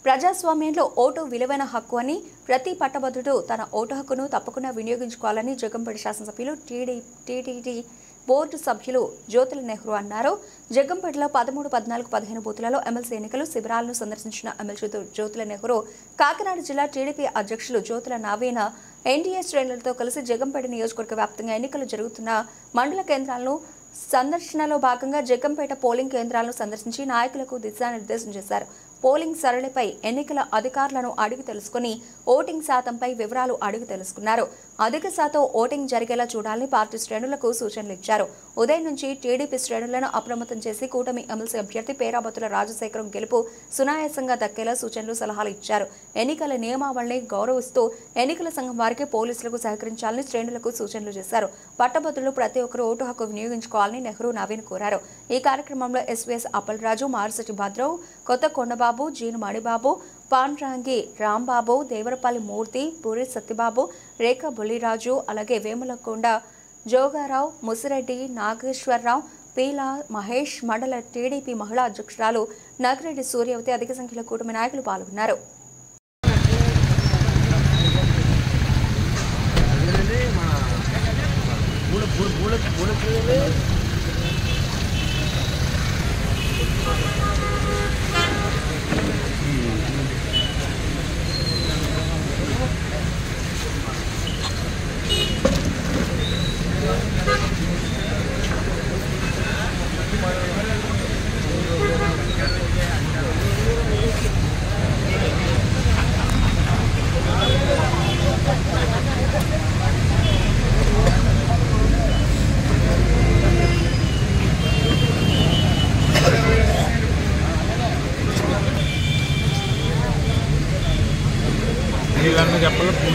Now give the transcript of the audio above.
ప్రజాస్వామ్యంలో ఓటు విలువైన హక్కు అని ప్రతి పట్టభద్రుడు తన ఓటు హక్కును తప్పకుండా వినియోగించుకోవాలని జగ్గంపేట శాసనసభ్యులు టీటీడీ బోర్డు సభ్యులు జ్యోతుల నెహ్రూ అన్నారు. జగ్గంపేటలో 13, 14, 15 బూతులలో ఎమ్మెల్సీ ఎన్నికలు శిబిరాలను సందర్శించిన ఎమ్మెల్సీ జ్యోతుల నెహ్రూ కాకినాడ జిల్లా టీడీపీ అధ్యక్షులు జ్యోతుల నవీన ఎన్డీఏ శ్రేణులతో కలిసి జగ్గంపేట నియోజకవర్గ వ్యాప్తంగా ఎన్నికలు జరుగుతున్న మండల కేంద్రాలను సందర్శనలో భాగంగా జగ్గంపేట పోలింగ్ కేంద్రాలను సందర్శించి నాయకులకు దిశానిర్దేశం చేశారు. పోలింగ్ సరళిపై ఎన్నికల అధికారులను అడిగి తెలుసుకుని ఓటింగ్ శాతంపై వివరాలు అడిగి తెలుసుకున్నారు. అధిక శాతం ఓటింగ్ జరిగేలా చూడాలని పార్టీ శ్రేణులకు సూచనలు ఇచ్చారు. ఉదయం నుంచి టీడీపీ శ్రేణులను అప్రమత్తం చేసి కూటమి ఎమ్మెల్సీ అభ్యర్థి పేరాబత్తుల రాజశేఖరం గెలుపు సునాయాసంగా దక్కేలా సూచనలు సలహాలు ఇచ్చారు. ఎన్నికల నియమావళిని గౌరవిస్తూ ఎన్నికల సంఘం వారికి పోలీసులకు సహకరించాలని శ్రేణులకు సూచనలు చేశారు. పట్టభద్రులు ప్రతి ఒక్కరూ ఓటు హక్కు వినియోగించుకోవాలని నెహ్రూ నవీన్ కోరారు. ఈ కార్యక్రమంలో ఎస్వీఎస్ అప్పలరాజు, మారిశెట్టి భద్రరావు, కొత్త కొండబాబు, జీను మణిబాబు, పాండ్రాంగి రాంబాబు, దేవరపల్లి మూర్తి, పూరి సత్యబాబు, రేఖ బుల్లిరాజు, అలాగే వేములకొండ జోగారావు, ముసిరెడ్డి నాగేశ్వరరావు, పీలా మహేష్, మండల టీడీపీ మహిళా అధ్యక్షురాలు నగిరెడ్డి సూర్యవతి అధిక సంఖ్యలో కూటమి నాయకులు పాల్గొన్నారు. చెప్పండి